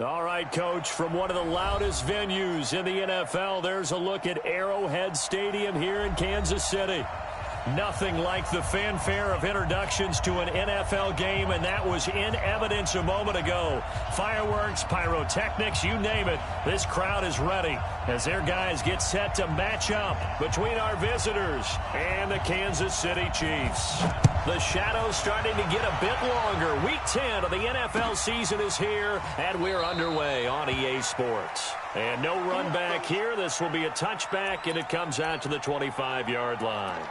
All right, Coach, from one of the loudest venues in the NFL, there's a look at Arrowhead Stadium here in Kansas City. Nothing like the fanfare of introductions to an NFL game, and that was in evidence a moment ago. Fireworks, pyrotechnics, you name it. This crowd is ready as their guys get set to match up between our visitors and the Kansas City Chiefs. The shadow's starting to get a bit longer. Week 10 of the NFL season is here, and we're underway on EA Sports. And no run back here. This will be a touchback, and it comes out to the 25-yard line.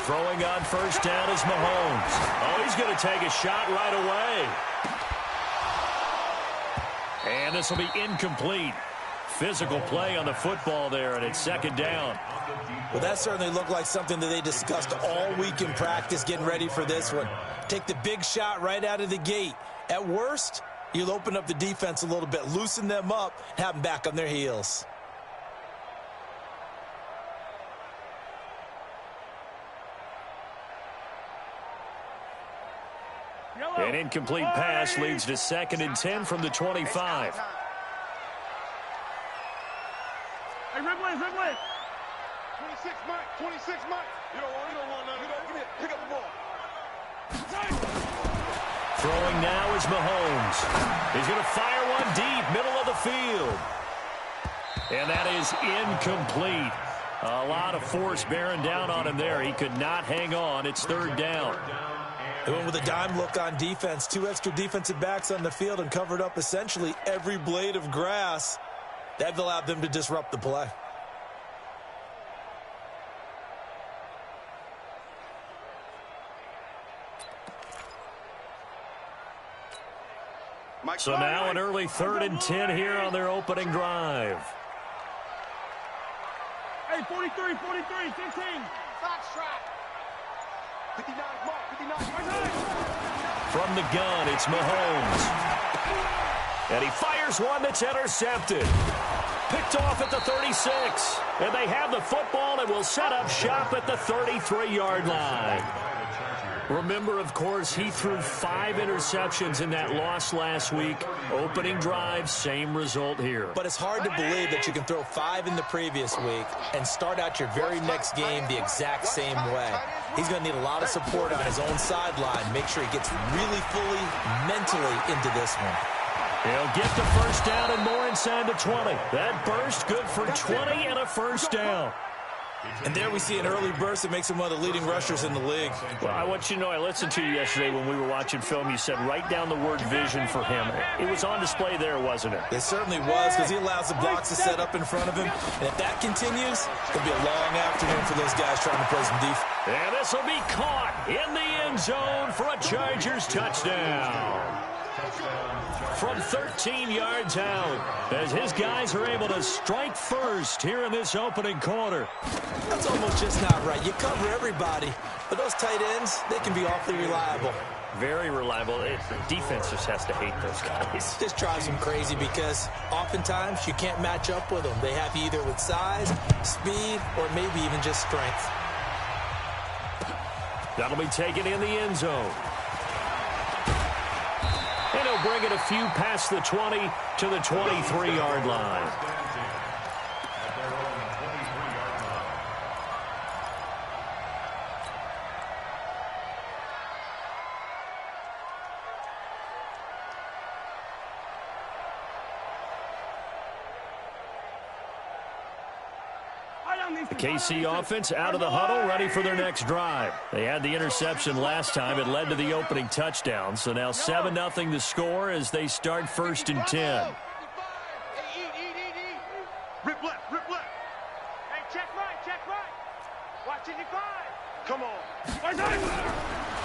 Throwing on first down is Mahomes. Oh, he's going to take a shot right away. And this will be incomplete. Physical play on the football there, and it's second down. Well, that certainly looked like something that they discussed all week in practice, getting ready for this one. Take the big shot right out of the gate. At worst, you'll open up the defense a little bit, loosen them up, and have them back on their heels. An incomplete pass leads to 2nd and 10 from the 25. Hey, Ripley. 26, Mike. 26, Mike. You don't want none. Come here. Pick up the ball. Throwing now is Mahomes. He's going to fire one deep, middle of the field. And that is incomplete. A lot of force bearing down on him there. He could not hang on. It's 3rd down. They went with a dime look on defense. 2 extra defensive backs on the field and covered up essentially every blade of grass. That allowed them to disrupt the play. So now an early 3rd and 10 here on their opening drive. Hey, 43, 15. Box trap. 59, Mark, 59. From the gun, it's Mahomes. And he fires one that's intercepted. Picked off at the 36. And they have the football and will set up shop at the 33-yard line. Remember, of course, he threw 5 interceptions in that loss last week. Opening drive, same result here. But it's hard to believe that you can throw 5 in the previous week and start out your very next game the exact same way. He's going to need a lot of support on his own sideline. Make sure he gets really fully mentally into this one. He'll get the first down and more inside the 20. That burst good for 20 and a first down. And there we see an early burst that makes him one of the leading rushers in the league. Well, I want you to know, I listened to you yesterday when we were watching film. You said write down the word vision for him. It was on display there, wasn't it? It certainly was, because he allows the blocks to set up in front of him. And if that continues, it'll be a long afternoon for those guys trying to play some defense. And this will be caught in the end zone for a Chargers touchdown. From 13 yards out, as his guys are able to strike first here in this opening quarter. That's almost just not right. You cover everybody, but those tight ends, they can be awfully reliable. Very reliable. The defense just has to hate those guys. This drives them crazy because oftentimes you can't match up with them. They have you either with size, speed, or maybe even just strength. That'll be taken in the end zone. And he'll bring it a few past the 20 to the 23-yard line. The KC offense out of the huddle, ready for their next drive. They had the interception last time. It led to the opening touchdown. So now 7-0 the score as they start 1st and 10. Rip left. Hey, check right. Watch it, 5. Come on.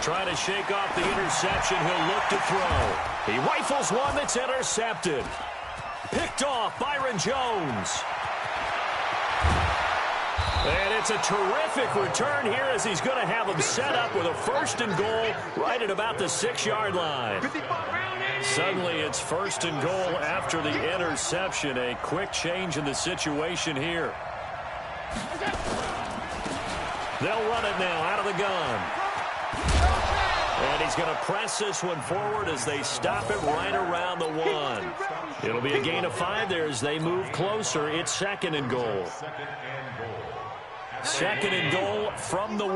Trying to shake off the interception. He'll look to throw. He rifles one that's intercepted. Picked off Byron Jones. And it's a terrific return here as he's going to have him set up with a 1st and goal right at about the 6-yard line. Suddenly it's 1st and goal after the interception. A quick change in the situation here. They'll run it now out of the gun. And he's going to press this one forward as they stop it right around the 1. It'll be a gain of 5 there as they move closer. It's 2nd and goal. 2nd and goal from the 1.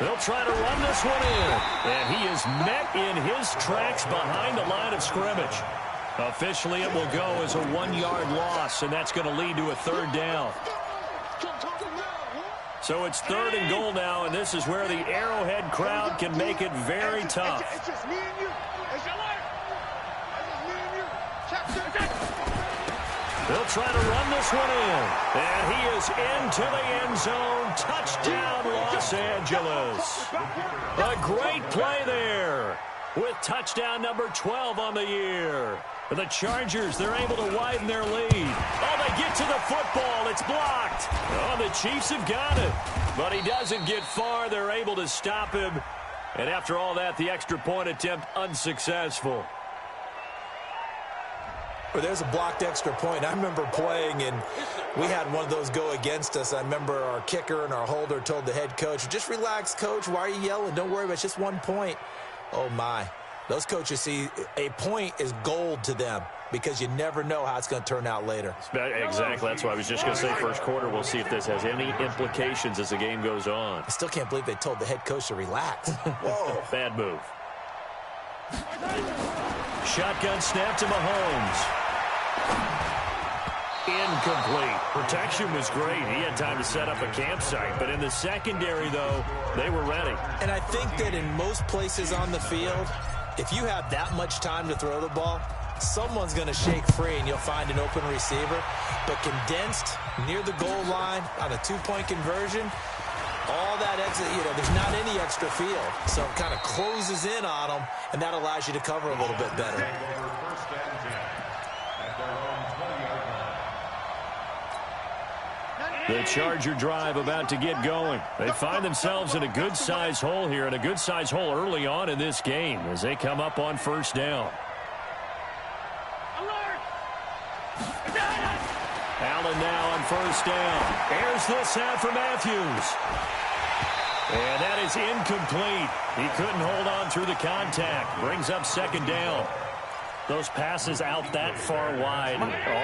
They'll try to run this one in. And he is met in his tracks behind the line of scrimmage. Officially, it will go as a 1-yard loss, and that's going to lead to a 3rd down. So it's 3rd and goal now, and this is where the Arrowhead crowd can make it very tough. It's just me and you. It's your life. It's just me and you. They'll try to run this one in. And he is into the end zone. Touchdown, Los Angeles. A great play there with touchdown number 12 on the year. The Chargers, they're able to widen their lead. Oh, they get to the football. It's blocked. Oh, the Chiefs have got it. But he doesn't get far. They're able to stop him. And after all that, the extra point attempt unsuccessful. Well, there's a blocked extra point. I remember playing, and we had one of those go against us. I remember our kicker and our holder told the head coach, just relax, coach. Why are you yelling? Don't worry about it. It's just 1 point. Oh, my. Those coaches see a point is gold to them because you never know how it's going to turn out later. Exactly. That's why I was just going to say 1st quarter. We'll see if this has any implications as the game goes on. I still can't believe they told the head coach to relax. Whoa. Bad move. Shotgun snap to Mahomes. Incomplete. Protection was great. He had time to set up a campsite. But in the secondary, though, they were ready. And I think that in most places on the field, if you have that much time to throw the ball, someone's going to shake free and you'll find an open receiver. But condensed near the goal line on a 2-point conversion, all that exit, there's not any extra field. So it kind of closes in on them, and that allows you to cover a little bit better. The Charger drive about to get going. They find themselves in a good-sized hole here, and a good-sized hole early on in this game as they come up on 1st down. Allen now on 1st down. Airs this out for Matthews. And that is incomplete. He couldn't hold on through the contact. Brings up 2nd down. Those passes out that far wide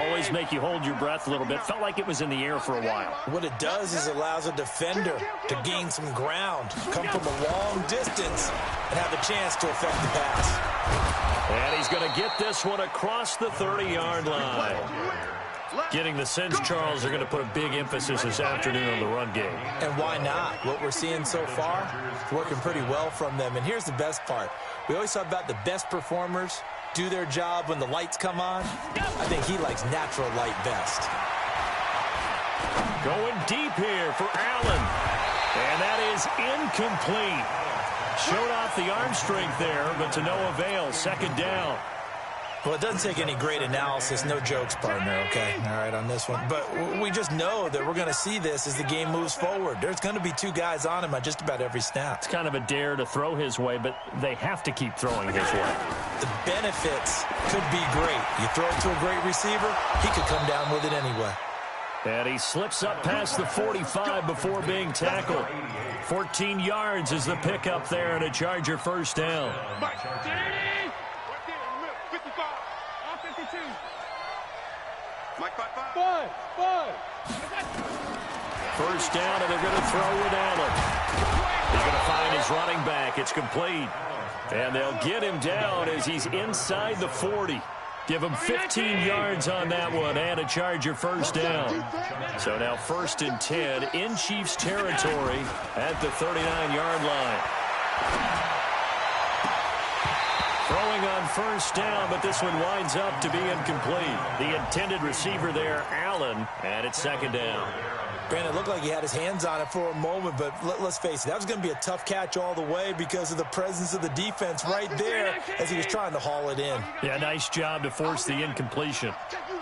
always make you hold your breath a little bit. Felt like it was in the air for a while. What it does is allows a defender to gain some ground, come from a long distance, and have a chance to affect the pass. And he's going to get this one across the 30-yard line. Getting the sense, Charles, they're going to put a big emphasis this afternoon on the run game. And why not? What we're seeing so far, working pretty well from them. And here's the best part. We always talk about the best performers do their job when the lights come on. I think he likes natural light best. Going deep here for Allen. And that is incomplete. Showed off the arm strength there, but to no avail. 2nd down. Well, it doesn't take any great analysis. No jokes, partner, okay? All right, on this one. But we just know that we're going to see this as the game moves forward. There's going to be 2 guys on him on just about every snap. It's kind of a dare to throw his way, but they have to keep throwing his way. The benefits could be great. You throw it to a great receiver, he could come down with it anyway. And he slips up past the 45 before being tackled. 14 yards is the pickup there, and a Charger 1st down. Mike, 5. 1st down, and they're going to throw with Allen. He's going to find his running back. It's complete. And they'll get him down as he's inside the 40. Give him 15 yards on that one and a Charger 1st down. So now 1st and 10 in Chiefs territory at the 39-yard line. Throwing on first down, but this one winds up to be incomplete. The intended receiver there, Allen, and it's second down. Brandon, it looked like he had his hands on it for a moment, but let's face it, that was going to be a tough catch all the way because of the presence of the defense right there as he was trying to haul it in. Yeah, nice job to force the incompletion.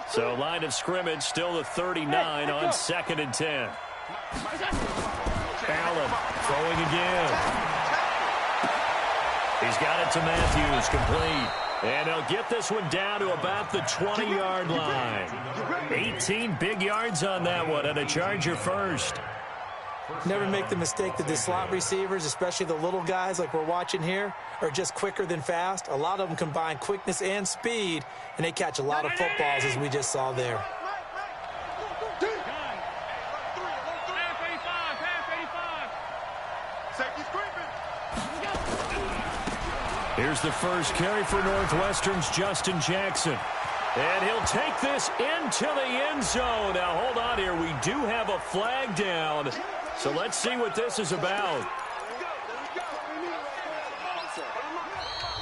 So line of scrimmage still the 39 on 2nd and 10. Allen throwing again. He's got it to Matthews, complete. And he'll get this one down to about the 20-yard line. 18 big yards on that one, and a Charger first. Never make the mistake that the slot receivers, especially the little guys like we're watching here, are just quicker than fast. A lot of them combine quickness and speed, and they catch a lot of footballs, as we just saw there. Here's the first carry for Northwestern's Justin Jackson. And he'll take this into the end zone. Now, hold on here. We do have a flag down. So let's see what this is about.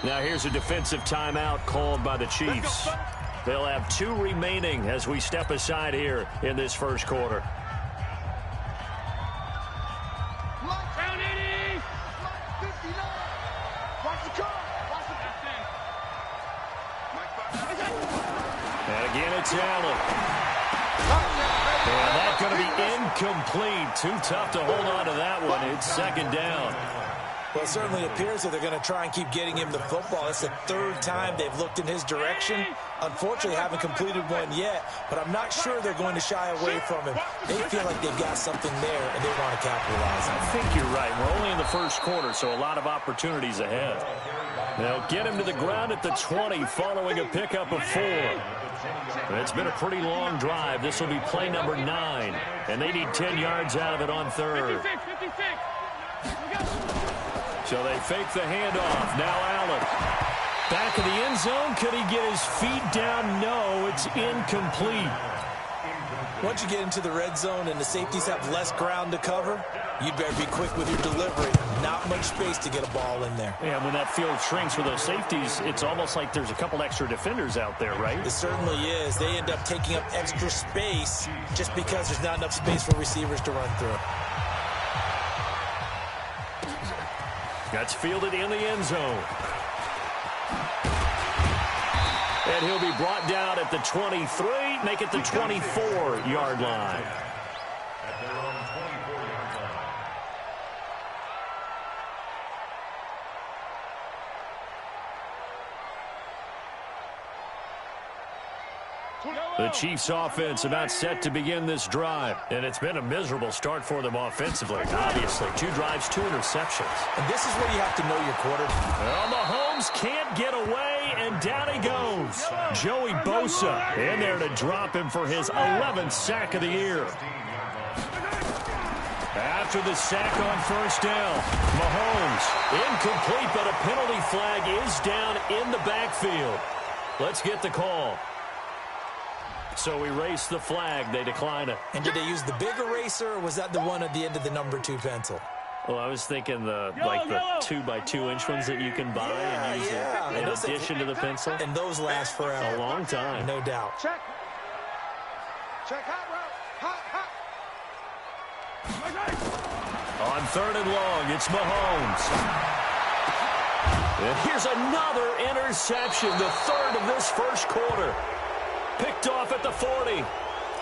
Now, here's a defensive timeout called by the Chiefs. They'll have 2 remaining as we step aside here in this first quarter. And again, it's Allen. And that's going to be incomplete. Too tough to hold on to that one. It's second down. Well, it certainly appears that they're going to try and keep getting him the football. That's the 3rd time they've looked in his direction. Unfortunately, haven't completed one yet, but I'm not sure they're going to shy away from him. They feel like they've got something there, and they want to capitalize on it. I think you're right. We're only in the first quarter, so a lot of opportunities ahead. They'll get him to the ground at the 20 following a pickup of 4. It's been a pretty long drive. This will be play number 9, and they need 10 yards out of it on 3rd. So they fake the handoff. Now Allen. Back of the end zone. Could he get his feet down? No, it's incomplete. Once you get into the red zone and the safeties have less ground to cover, you'd better be quick with your delivery. Not much space to get a ball in there. Yeah, when that field shrinks for those safeties, it's almost like there's a couple extra defenders out there, right? It certainly is. They end up taking up extra space just because there's not enough space for receivers to run through. That's fielded in the end zone. And he'll be brought down at the 23, make it the 24-yard line. The Chiefs offense about set to begin this drive. And it's been a miserable start for them offensively. Obviously, 2 drives, 2 interceptions. And this is where you have to know your quarterback. Well, Mahomes can't get away, and down he goes. Joey Bosa in there to drop him for his 11th sack of the year. After the sack on first down, Mahomes incomplete, but a penalty flag is down in the backfield. Let's get the call. So erase the flag. They decline it. And did they use the big eraser, or was that the one at the end of the number 2 pencil? Well, I was thinking the 2x2-inch ones that you can buy and use in addition to the pencil. And those last forever. A long time. No doubt. Check. Check hot route. Hot. On 3rd and long, it's Mahomes. And here's another interception, the 3rd of this first quarter. Picked off at the 40.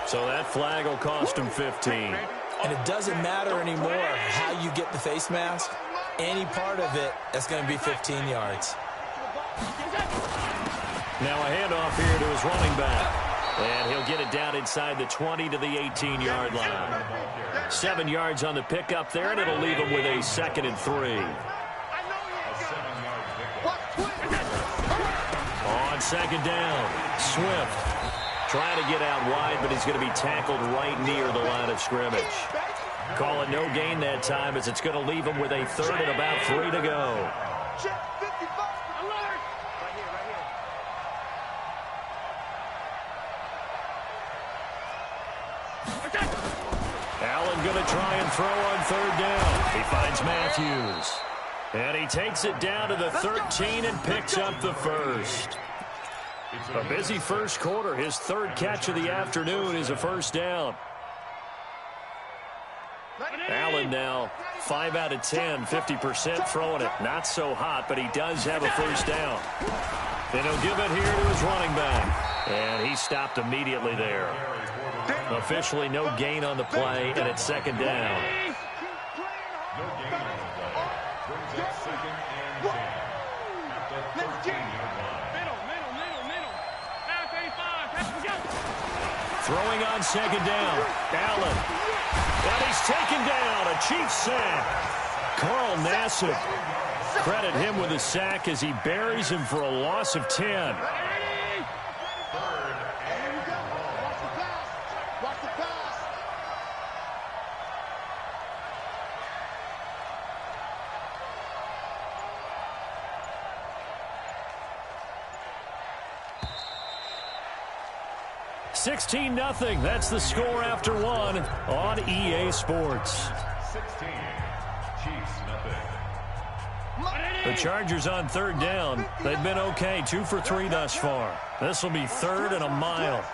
So that flag will cost him 15. And it doesn't matter anymore how you get the face mask. Any part of it, that's going to be 15 yards. Now a handoff here to his running back. And he'll get it down inside the 20 to the 18-yard line. 7 yards on the pickup there, and it'll leave him with a 2nd and 3. On 2nd down, Swift. Trying to get out wide, but he's going to be tackled right near the line of scrimmage. Call it no gain that time, as it's going to leave him with a 3rd and about 3 to go. Allen going to try and throw on 3rd down. He finds Matthews. And he takes it down to the 13 and picks up the first. A busy first quarter. His third catch of the afternoon is a first down. Allen now 5 out of 10, 50% throwing it. Not so hot, but he does have a first down. And he'll give it here to his running back. And he stopped immediately there. Officially no gain on the play, and it's second down. Throwing on second down. Allen. And he's taken down. A Chiefs sack. Carl Nassib. Credit him with a sack as he buries him for a loss of 10. 16-0. That's the score after one on EA Sports. 16. Chiefs, nothing. The Chargers on third down. They've been okay, 2 for 3 thus far. This will be third and a mile.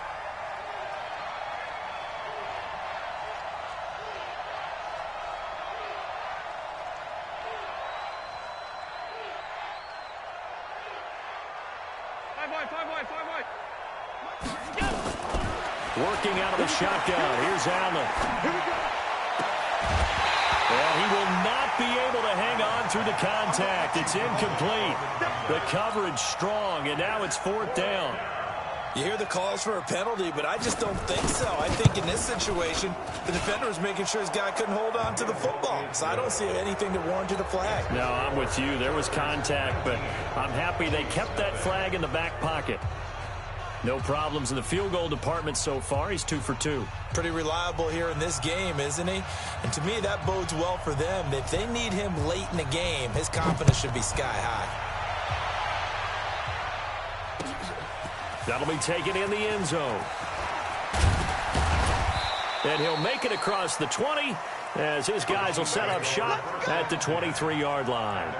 Working out of the shotgun. Here's Allen. And he will not be able to hang on through the contact. It's incomplete. The coverage strong, and now it's fourth down. You hear the calls for a penalty, but I just don't think so. I think in this situation, the defender was making sure his guy couldn't hold on to the football. So I don't see anything that warranted a flag. No, I'm with you. There was contact, but I'm happy they kept that flag in the back pocket. No problems in the field goal department so far. He's 2 for 2. Pretty reliable here in this game, isn't he? And to me, that bodes well for them. If they need him late in the game, his confidence should be sky high. That'll be taken in the end zone. And he'll make it across the 20 as his guys will set up shop at the 23-yard line.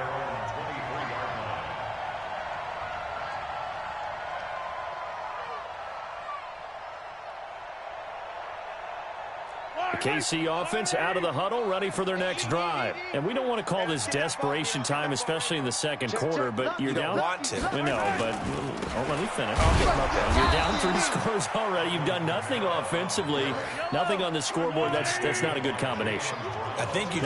The KC offense out of the huddle, ready for their next drive. And we don't want to call this desperation time, especially in the second quarter, but you're down. You don't want to. I know, but let me finish. You're down 3 scores already. You've done nothing offensively, nothing on the scoreboard. That's not a good combination. I think you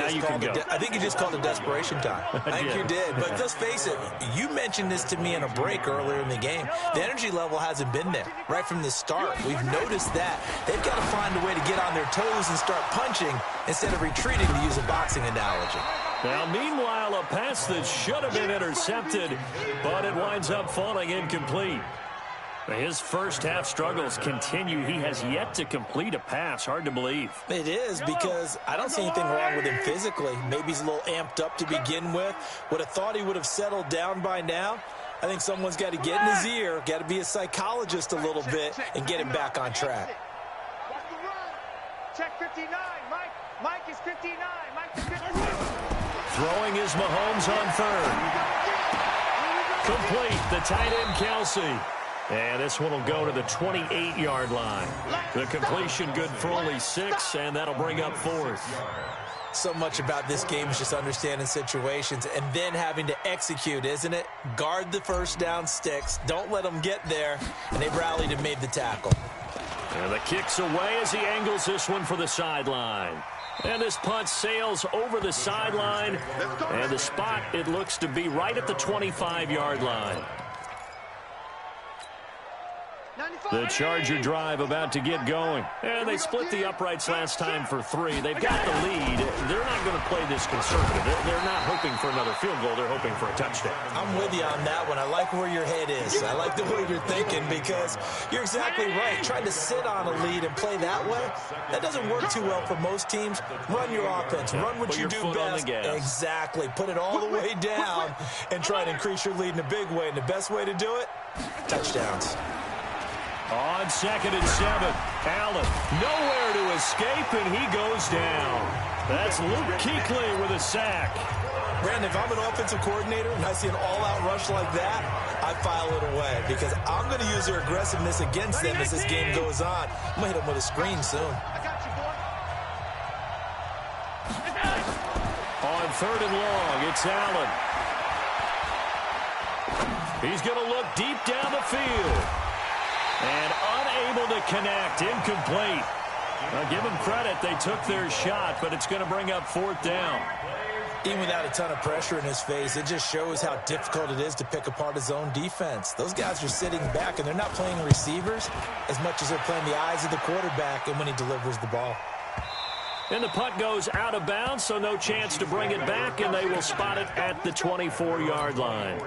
just called it desperation time. I think you did. But let's face it, you mentioned this to me in a break earlier in the game. The energy level hasn't been there right from the start. We've noticed that. They've got to find a way to get on their toes and start punching instead of retreating, to use a boxing analogy. Now, meanwhile, a pass that should have been intercepted, but it winds up falling incomplete. His first half struggles continue. He has yet to complete a pass. Hard to believe. It is, because I don't see anything wrong with him physically. Maybe he's a little amped up to begin with. Would have thought he would have settled down by now. I think someone's got to get in his ear, got to be a psychologist a little bit, and get him back on track. Check 59. Mike is 59. Mike is 59. Throwing is Mahomes on third. Complete. The tight end, Kelsey. And this one will go to the 28-yard line. The completion good for only 6, and that'll bring up fourth. So much about this game is just understanding situations and then having to execute, isn't it? Guard the first down sticks. Don't let them get there. And they rallied and made the tackle. And the kick's away as he angles this one for the sideline. And this punt sails over the sideline. And the spot, it looks to be right at the 25-yard line. The Charger drive about to get going. And they split the uprights last time for 3. They've got the lead. They're not going to play this conservative. They're not hoping for another field goal. They're hoping for a touchdown. I'm with you on that one. I like where your head is. I like the way you're thinking, because you're exactly right. Trying to sit on a lead and play that way, that doesn't work too well for most teams. Run your offense. Run what you do best. Exactly. Put it all the way down and try to increase your lead in a big way. And the best way to do it, touchdowns. On 2nd and 7, Allen nowhere to escape, and he goes down. That's Luke Kuechly with a sack. Brandon, if I'm an offensive coordinator and I see an all-out rush like that, I file it away because I'm going to use their aggressiveness against them as this game goes on. I'm going to hit them with a screen soon. On 3rd and long, it's Allen. He's going to look deep down the field. And unable to connect, incomplete. Now, give them credit, they took their shot, but it's going to bring up 4th down. Even without a ton of pressure in his face, it just shows how difficult it is to pick apart his own defense. Those guys are sitting back, and they're not playing receivers as much as they're playing the eyes of the quarterback and when he delivers the ball. And the punt goes out of bounds, so no chance to bring it back, and they will spot it at the 24-yard line.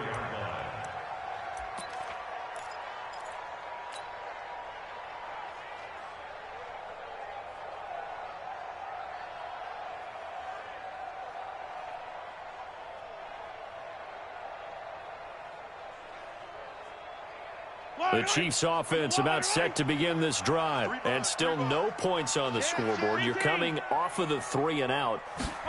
The Chiefs offense about set to begin this drive, and still no points on the scoreboard. You're coming off of the 3 and out.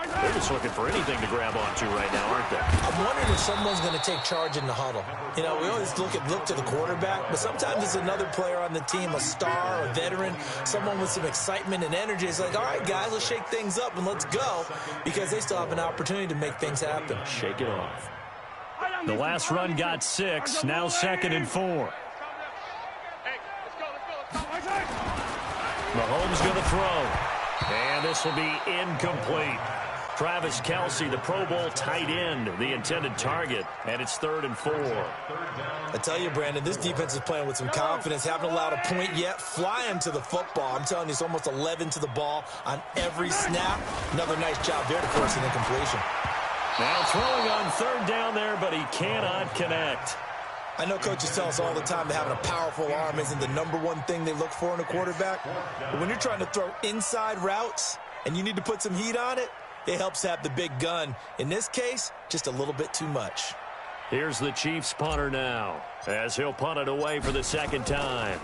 They're just looking for anything to grab onto right now, aren't they? I'm wondering if someone's going to take charge in the huddle. You know, we always look to the quarterback, but sometimes it's another player on the team, a star, a veteran, someone with some excitement and energy. It's like, all right, guys, let's shake things up and let's go, because they still have an opportunity to make things happen. Shake it off. The last run got 6, now 2nd and 4. Mahomes going to throw. And this will be incomplete. Travis Kelce, the Pro Bowl tight end, the intended target. And it's 3rd and 4. I tell you, Brandon, this defense is playing with some confidence. Haven't allowed a point yet. Flying to the football. I'm telling you, it's almost 11 to the ball on every snap. Another nice job there to force an incompletion. Now throwing on 3rd down there, but he cannot connect. I know coaches tell us all the time that having a powerful arm isn't the #1 thing they look for in a quarterback. But when you're trying to throw inside routes and you need to put some heat on it, it helps have the big gun. In this case, just a little bit too much. Here's the Chiefs punter now, as he'll punt it away for the 2nd time.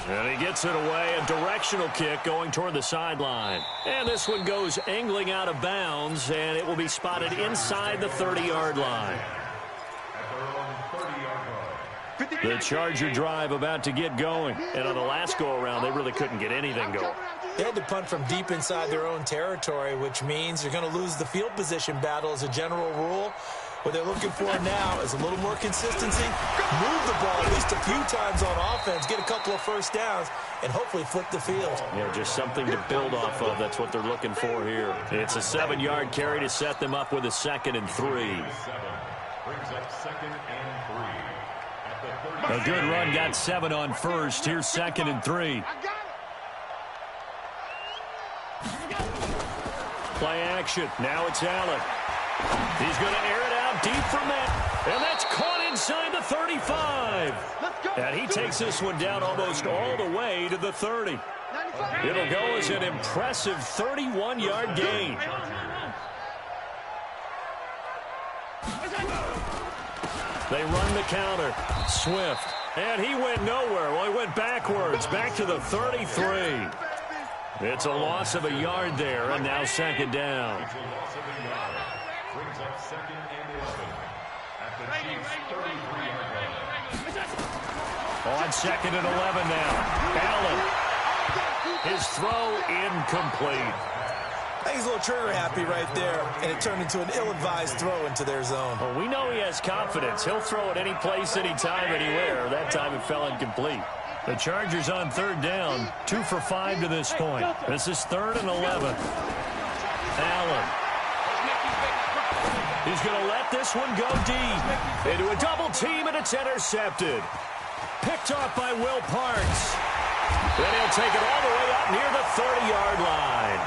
And he gets it away, a directional kick going toward the sideline. And this one goes angling out of bounds, and it will be spotted inside the 30-yard line. The Charger drive about to get going. And on the last go-around, they really couldn't get anything going. They had to punt from deep inside their own territory, which means you're going to lose the field position battle as a general rule. What they're looking for now is a little more consistency, move the ball at least a few times on offense, get a couple of first downs, and hopefully flip the field. Yeah, just something to build off of. That's what they're looking for here. It's a 7-yard carry to set them up with a 2nd and 3. A good run, got 7 on 1st. Here's 2nd and 3. Play action. Now it's Allen. He's going to air it out deep from that. And that's caught inside the 35. And he takes this one down almost all the way to the 30. It'll go as an impressive 31-yard gain. They run the counter. Swift. And he went nowhere. Well, he went backwards. Back to the 33. It's a loss of a yard there, and now 2nd down. On 2nd and 11 now. Allen. His throw incomplete. I think he's a little trigger happy right there, and it turned into an ill-advised throw into their zone. Well, we know he has confidence. He'll throw it any place, anytime, anywhere. That time it fell incomplete. The Chargers on 3rd down, 2 for 5 to this point. This is 3rd and 11. Allen. He's going to let this one go deep. Into a double team, and it's intercepted. Picked off by Will Parks. Then he'll take it all the way up near the 30-yard line.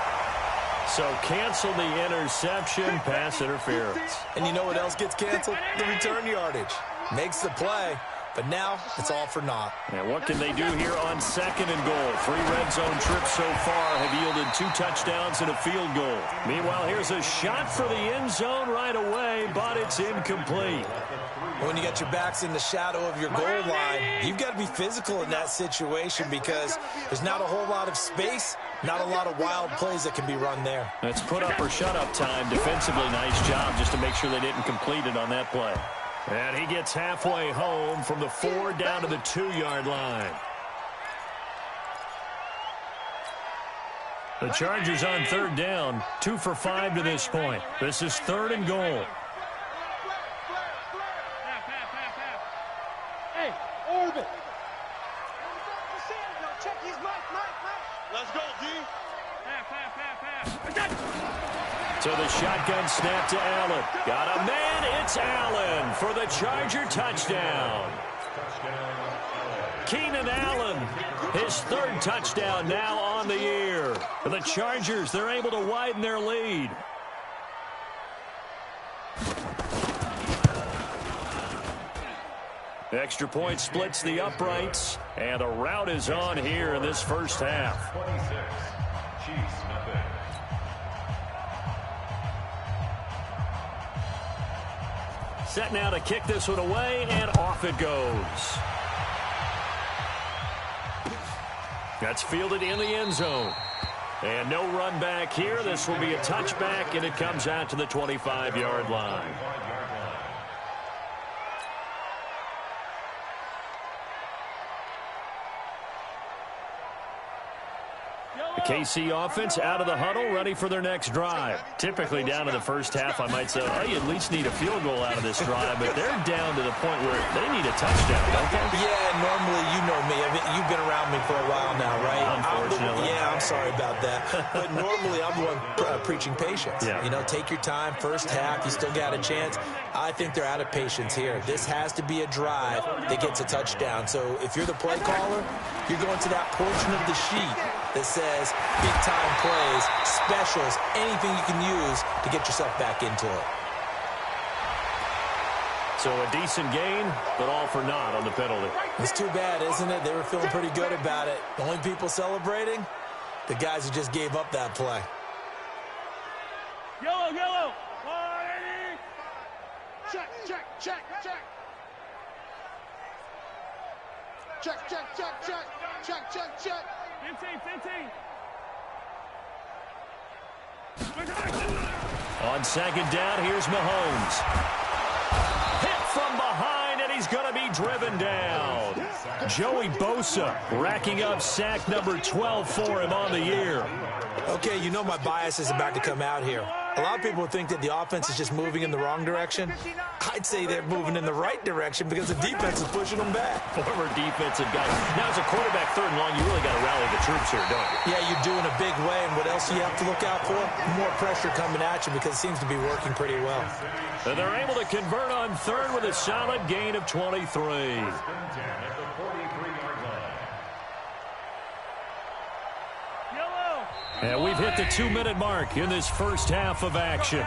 So cancel the interception, pass interference. And you know what else gets canceled? The return yardage. Makes the play, but now it's all for naught. And what can they do here on 2nd and goal? 3 red zone trips so far have yielded 2 touchdowns and a field goal. Meanwhile, here's a shot for the end zone right away, but it's incomplete. When you got your backs in the shadow of your goal line, you've got to be physical in that situation because there's not a whole lot of space, not a lot of wild plays that can be run there. It's put up or shut up time. Defensively, nice job just to make sure they didn't complete it on that play. And he gets halfway home from the 4 down to the 2-yard line. The Chargers on 3rd down, 2 for 5 to this point. This is 3rd and goal. Hey, orbit. Check his Mike. Let's go, D. So the shotgun snap to Allen. Got a man, it's Allen for the Charger touchdown. Keenan Allen, his 3rd touchdown now on the year. For the Chargers, they're able to widen their lead. Extra point splits the uprights, and a rout is on here in this first half. Set now to kick this one away, and off it goes. That's fielded in the end zone. And no run back here. This will be a touchback, and it comes out to the 25-yard line. The KC offense out of the huddle, ready for their next drive. Typically down to the first half, I might say, oh, you at least need a field goal out of this drive, but they're down to the point where they need a touchdown, don't they? Yeah, normally, you know me. I mean, you've been around me for a while now, right? Unfortunately. I'm sorry about that. But normally, I'm the one preaching patience. Yeah. You know, take your time. First half, you still got a chance. I think they're out of patience here. This has to be a drive that gets a touchdown. So if you're the play caller, you're going to that portion of the sheet that says big-time plays, specials, anything you can use to get yourself back into it. So a decent gain, but all for naught on the penalty. It's too bad, isn't it? They were feeling pretty good about it. The only people celebrating, the guys who just gave up that play. Yellow. Check. Check. 15. On 2nd down, here's Mahomes. Hit from behind, and he's going to be driven down. Joey Bosa racking up sack number 12 for him on the year. Okay, you know my bias is about to come out here. A lot of people think that the offense is just moving in the wrong direction. I'd say they're moving in the right direction because the defense is pushing them back. Former defensive guy. Now, as a quarterback 3rd and long, you really got to rally the troops here, don't you? Yeah, you do in a big way, and what else do you have to look out for? More pressure coming at you because it seems to be working pretty well. And they're able to convert on 3rd with a solid gain of 23. And we've hit the 2-minute mark in this first half of action.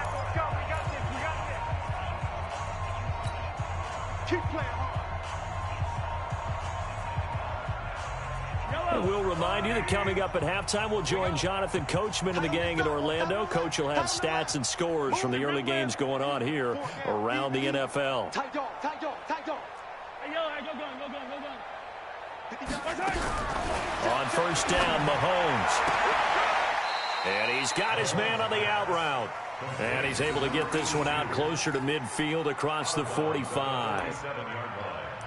Keep playing hard. And we'll remind you that coming up at halftime, we'll join Jonathan Coachman and the gang in Orlando. Coach will have stats and scores from the early games going on here around the NFL. Tight dog. Hey, yellow, go gun. On 1st down, Mahomes. And he's got his man on the out route. And he's able to get this one out closer to midfield across the 45.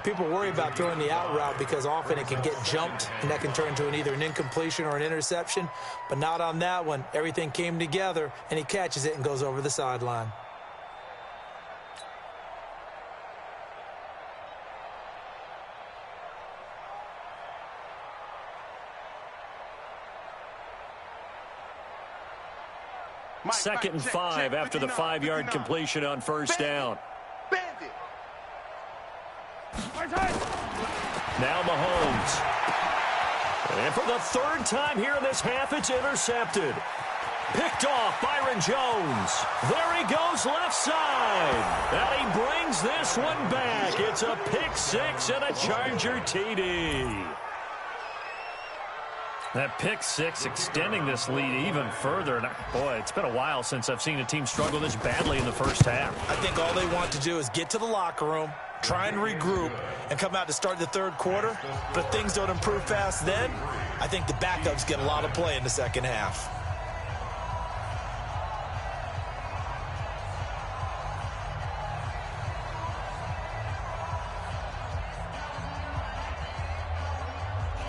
People worry about throwing the out route because often it can get jumped, and that can turn into either an incompletion or an interception. But not on that one. Everything came together, and he catches it and goes over the sideline. Second and 5 after the 5-yard completion on 1st down. Now Mahomes. And for the 3rd time here in this half, it's intercepted. Picked off Byron Jones. There he goes left side. And he brings this one back. It's a pick 6 and a Charger TD. That pick six extending this lead even further. And boy, it's been a while since I've seen a team struggle this badly in the first half. I think all they want to do is get to the locker room, try and regroup, and come out to start the third quarter. But if things don't improve fast then, I think the backups get a lot of play in the second half.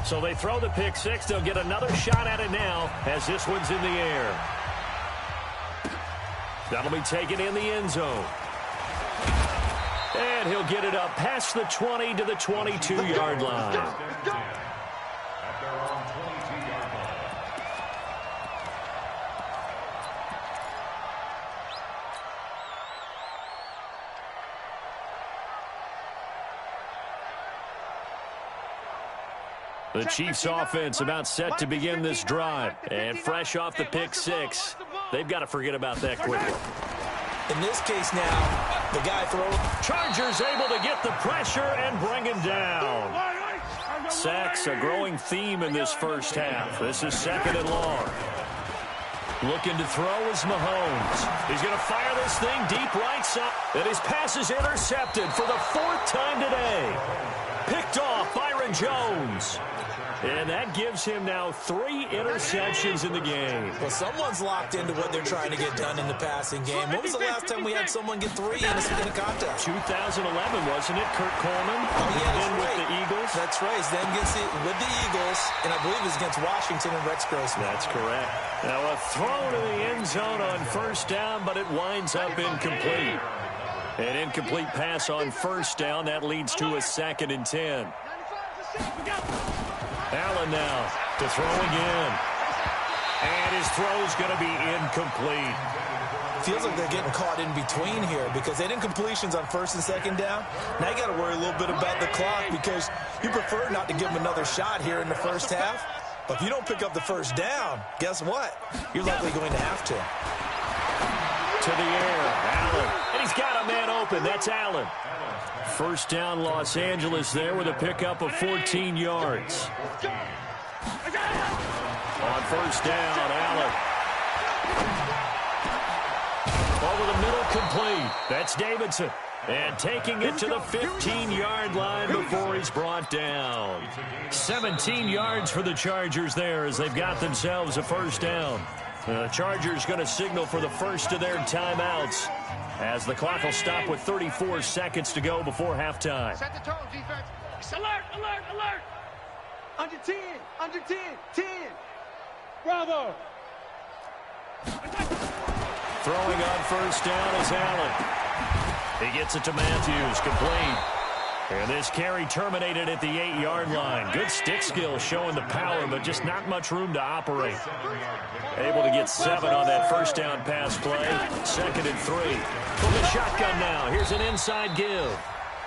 So they throw the pick six. They'll get another shot at it now as this one's in the air. That'll be taken in the end zone. And he'll get it up past the 20 to the 22-yard line. The Chiefs offense about set to begin this drive. And fresh off the pick six, they've got to forget about that quickly. In this case now, the guy throwing. Chargers able to get the pressure and bring him down. Sacks a growing theme in this first half. This is second and long. Looking to throw is Mahomes. He's going to fire this thing deep right side. And his pass is intercepted for the fourth time today. Picked off Byron Jones. And that gives him now 3 interceptions in the game. Well, someone's locked into what they're trying to get done in the passing game. When was the last time we had someone get 3 in a contest? 2011, wasn't it? Kurt Coleman. Oh, yeah, that's right. With the Eagles. That's right. He's then with the Eagles, and I believe it's against Washington and Rex Grossman. That's correct. Now a throw to the end zone on first down, but it winds up incomplete. An incomplete pass on first down. That leads to a 2nd and 10. Allen now to throw again. And his throw's going to be incomplete. Feels like they're getting caught in between here because they didn't completions on first and second down. Now you got to worry a little bit about the clock because you prefer not to give them another shot here in the first half. But if you don't pick up the first down, guess what? You're likely going to have to. To the air, Allen. And he's got a man open. That's Allen. First down, Los Angeles there with a pickup of 14 yards. On first down, Allen. Over the middle, complete. That's Davidson. And taking it to the 15-yard line before he's brought down. 17 yards for the Chargers there as they've got themselves a first down. The Chargers going to signal for the first of their timeouts as the clock will stop with 34 seconds to go before halftime. Set the tone, defense. Alert, alert, alert. Under 10, under 10, 10. Bravo. Throwing on first down is Allen. He gets it to Matthews, complete. And this carry terminated at the 8-yard line. Good stick skill showing the power, but just not much room to operate. Able to get 7 on that first down pass play. 2nd and 3. From the shotgun now. Here's an inside give.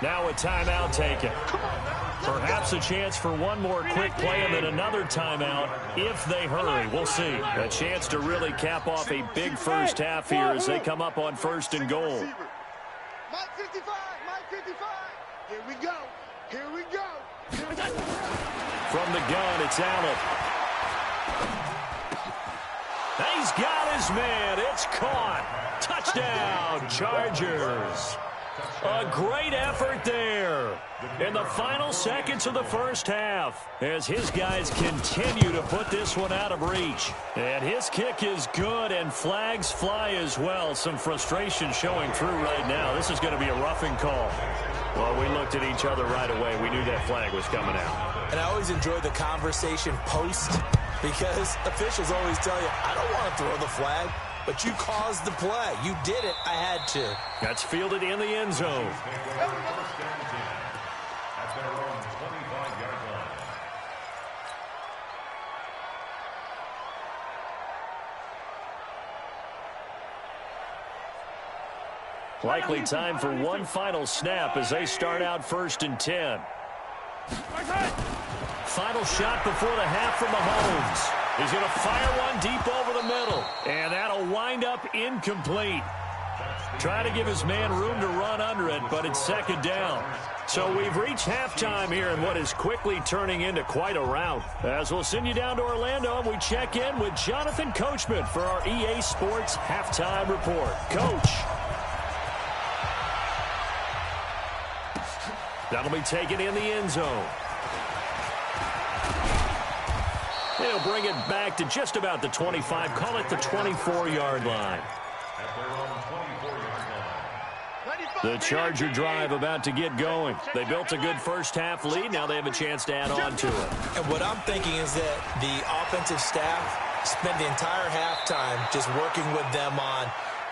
Now a timeout taken. Perhaps a chance for one more quick play and then another timeout if they hurry. We'll see. A chance to really cap off a big first half here as they come up on 1st and goal. Mike 55, Mike 55. Here we go. Here we go. From the gun, it's Allen. He's got his man. It's caught. Touchdown, Chargers. A great effort there in the final seconds of the first half as his guys continue to put this one out of reach. And his kick is good, and flags fly as well. Some frustration showing through right now. This is going to be a roughing call. Well, we looked at each other right away. We knew that flag was coming out. And I always enjoy the conversation post because officials always tell you, I don't want to throw the flag. But you caused the play. You did it. I had to. That's fielded in the end zone. Likely time for one final snap as they start out 1st and 10. Final shot before the half from Mahomes. He's going to fire one deep over the middle. And that'll wind up incomplete. Trying to give his man room to run under it, but it's second down. So we've reached halftime here in what is quickly turning into quite a rout. As we'll send you down to Orlando, and we check in with Jonathan Coachman for our EA Sports Halftime Report. Coach. That'll be taken in the end zone. He'll bring it back to just about the 25. Call it the 24-yard line. The Charger drive about to get going. They built a good first-half lead. Now they have a chance to add on to it. And what I'm thinking is that the offensive staff spent the entire halftime just working with them on,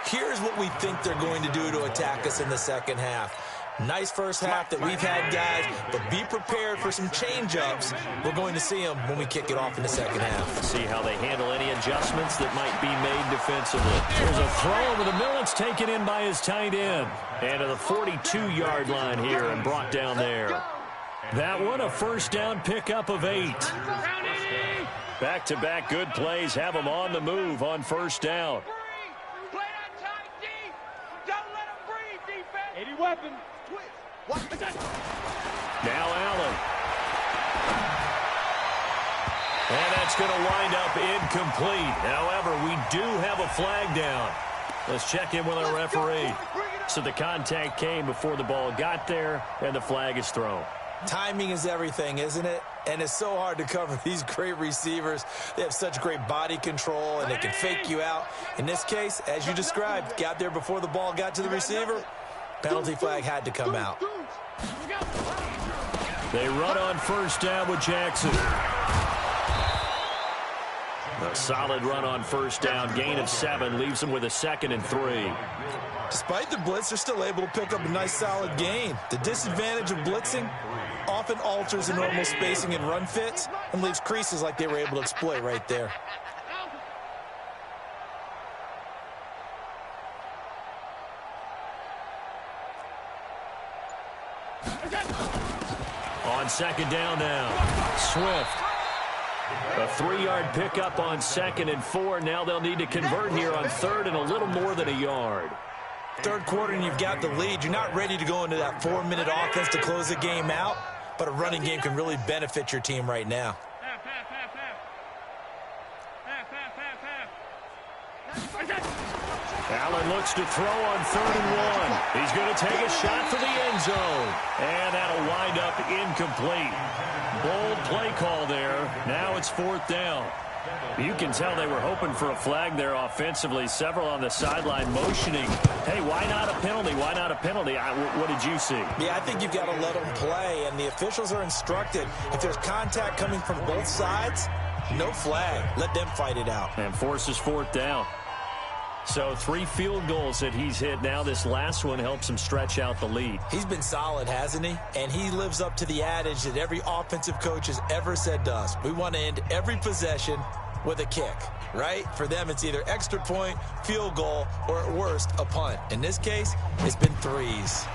here's what we think they're going to do to attack us in the second half. Nice first half that we've had, guys, but be prepared for some change-ups. We're going to see them when we kick it off in the second half. See how they handle any adjustments that might be made defensively. There's a throw over the middle. It's taken in by his tight end. And to the 42-yard line here and brought down there. That one, a first down pickup of 8. Back-to-back good plays have them on the move on first down. Play that tight deep. Don't let him breathe, defense. 80 weapon. Now Allen. And that's going to wind up incomplete. However, we do have a flag down. Let's check in with our referee. So the contact came before the ball got there, and the flag is thrown. Timing is everything, isn't it? And it's so hard to cover these great receivers. They have such great body control, and they can fake you out. In this case, as you described, got there before the ball got to the receiver. Penalty flag had to come out. They run on first down with Jackson. A solid run on first down. Gain of 7 leaves them with a 2nd and 3. Despite the blitz, they're still able to pick up a nice solid gain. The disadvantage of blitzing often alters the normal spacing and run fits and leaves creases like they were able to exploit right there. On second down now, Swift. A 3-yard pickup on 2nd and 4. Now they'll need to convert here on 3rd and a little more than a yard. Third quarter and you've got the lead. You're not ready to go into that 4-minute offense to close the game out, but a running game can really benefit your team right now. Allen looks to throw on 3rd and 1. He's going to take a shot for the end zone. And that'll wind up incomplete. Bold play call there. Now it's 4th down. You can tell they were hoping for a flag there offensively. Several on the sideline motioning. Hey, why not a penalty? Why not a penalty? What did you see? Yeah, I think you've got to let them play, and the officials are instructed. If there's contact coming from both sides, no flag. Let them fight it out. And forces 4th down. So 3 field goals that he's hit now. This last one helps him stretch out the lead. He's been solid, hasn't he? And he lives up to the adage that every offensive coach has ever said to us. We want to end every possession with a kick, right? For them, it's either extra point, field goal, or at worst, a punt. In this case, it's been 3s.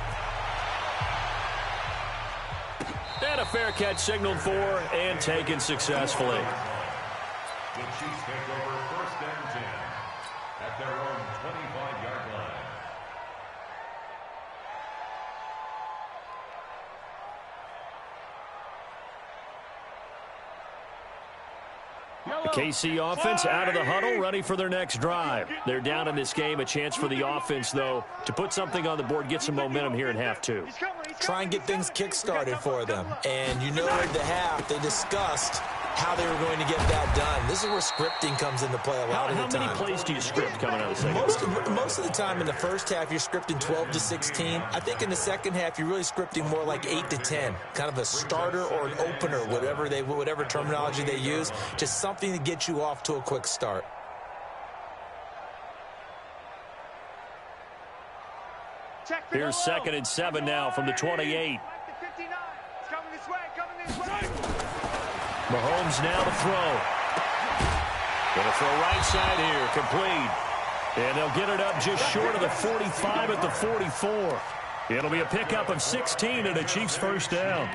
And a fair catch signaled for and taken successfully. The Chiefs take over 1st and 10 at their own 25-yard line. The KC offense out of the huddle, ready for their next drive. They're down in this game. A chance for the offense, though, to put something on the board, get some momentum here in half 2. Try and get things kick-started for them. And you know at the half, they discussed how they were going to get that done. This is where scripting comes into play a lot of the time. How many plays do you script coming out of the second? Most of the time in the first half, you're scripting 12 to 16. I think in the second half, you're really scripting more like 8 to 10. Kind of a starter or an opener, whatever terminology they use. Just something to get you off to a quick start. Here's 2nd and 7 now from the 28. Mahomes now to throw. Going to throw right side here, complete. And they'll get it up just short of the 45 at the 44. It'll be a pickup of 16 and a Chiefs first down.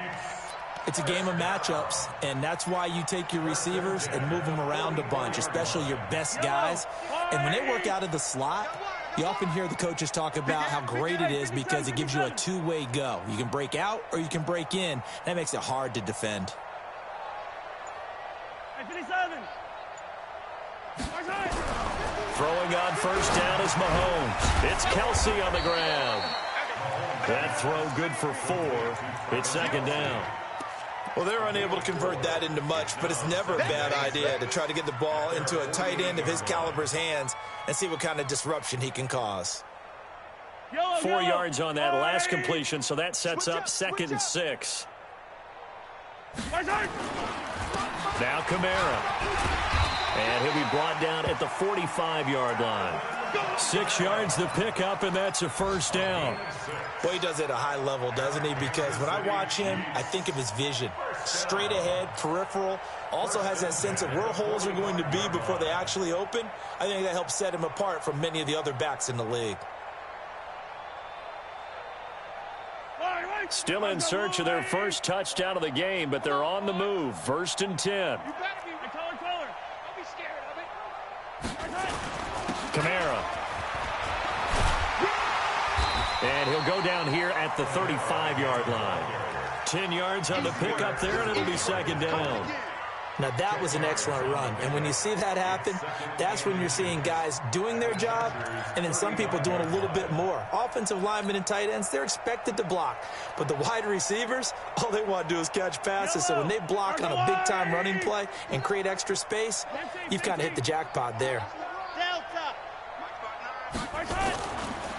It's a game of matchups, and that's why you take your receivers and move them around a bunch, especially your best guys. And when they work out of the slot, You often hear the coaches talk about how great it is because it gives you a two-way go. You can break out or you can break in. That makes it hard to defend. Throwing on first down is Mahomes. It's Kelsey on the ground. That throw good for 4. It's second down. Well, they're unable to convert that into much, but it's never a bad idea to try to get the ball into a tight end of his caliber's hands and see what kind of disruption he can cause. 4 yards on that last completion, so that sets up 2nd and 6. Now Kamara. And he'll be brought down at the 45-yard line. 6 yards the pickup, and that's a first down. Well, he does it at a high level, doesn't he? Because when I watch him, I think of his vision. Straight ahead, peripheral, also has that sense of where holes are going to be before they actually open. I think that helps set him apart from many of the other backs in the league. Still in search of their first touchdown of the game, but they're on the move. 1st and 10. Kamara. And he'll go down here at the 35-yard line. 10 yards on the pickup there, and it'll be second down. Now, that was an excellent run. And when you see that happen, that's when you're seeing guys doing their job and then some people doing a little bit more. Offensive linemen and tight ends, they're expected to block. But the wide receivers, all they want to do is catch passes. So when they block on a big-time running play and create extra space, you've kind of hit the jackpot there.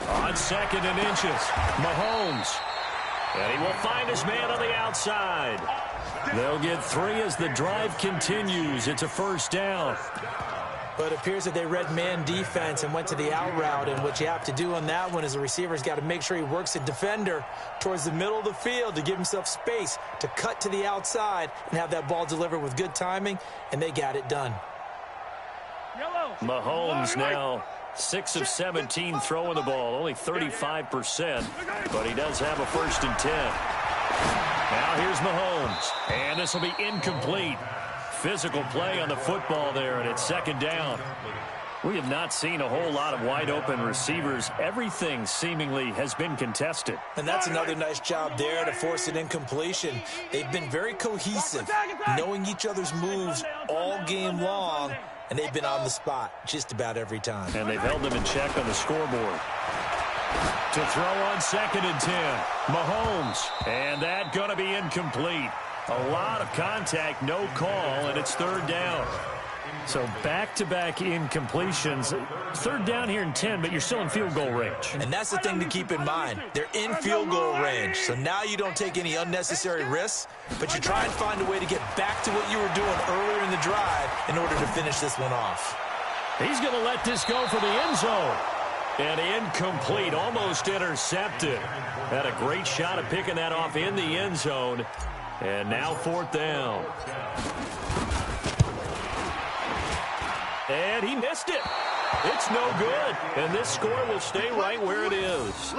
On 2nd and inches, Mahomes. And he will find his man on the outside. They'll get 3 as the drive continues. It's a first down. But it appears that they read man defense and went to the out route. And what you have to do on that one is the receiver's got to make sure he works a defender towards the middle of the field to give himself space to cut to the outside and have that ball delivered with good timing. And they got it done. Mahomes now 6 of 17 throwing the ball, only 35%, but he does have a 1st and 10. Now here's Mahomes, and this will be incomplete. Physical play on the football there, and it's second down. We have not seen a whole lot of wide-open receivers. Everything seemingly has been contested. And that's another nice job there to force an incompletion. They've been very cohesive, knowing each other's moves all game long. And they've been on the spot just about every time. And they've held them in check on the scoreboard. To throw on 2nd and 10. Mahomes. And that going to be incomplete. A lot of contact, no call, and it's 3rd down. So back-to-back incompletions. 3rd down here in 10, but you're still in field goal range. And that's the thing to keep in mind. They're in field goal range. So now you don't take any unnecessary risks, but you try and find a way to get back to what you were doing earlier in the drive in order to finish this one off. He's going to let this go for the end zone. And incomplete, almost intercepted. Had a great shot at picking that off in the end zone. And now 4th down. And he missed it. It's no good. And this score will stay right where it is.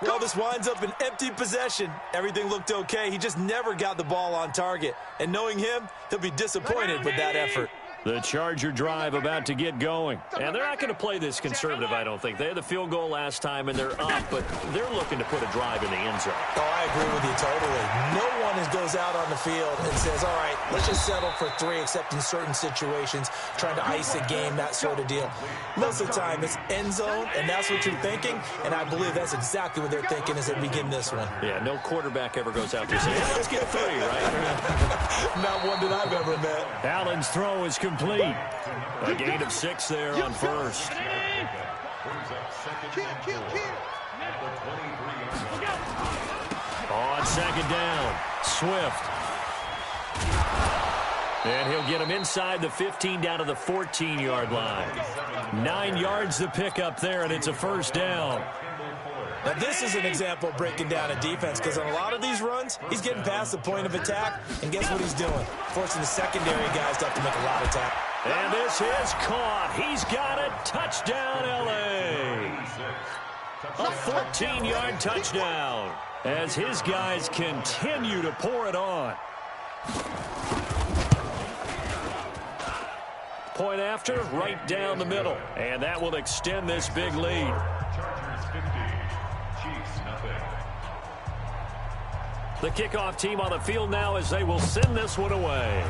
Well, this winds up an empty possession. Everything looked okay. He just never got the ball on target. And knowing him, he'll be disappointed with that effort. The Charger drive about to get going. And they're not going to play this conservative, I don't think. They had the field goal last time, and they're up, but they're looking to put a drive in the end zone. Oh, I agree with you totally. No one goes out on the field and says, all right, let's just settle for 3, except in certain situations, trying to ice a game, that sort of deal. Most of the time, it's end zone, and that's what you're thinking, and I believe that's exactly what they're thinking as they begin this one. Yeah, no quarterback ever goes out there saying, hey, let's get 3, right? Not one that I've ever met. Allen's throw is complete. A gain of 6 there on first. On 2nd down, Swift. And he'll get him inside the 15 down to the 14-yard line. 9 yards to pick up there, and it's a first down. Now, this is an example of breaking down a defense because on a lot of these runs, he's getting past the point of attack, and guess what he's doing? Forcing the secondary guys to have to make a lot of tackles. And this is caught. He's got it. Touchdown, L.A. A 14-yard touchdown as his guys continue to pour it on. point after, right down the middle. And that will extend this big lead. Chargers 50, Chiefs nothing. The kickoff team on the field now as they will send this one away.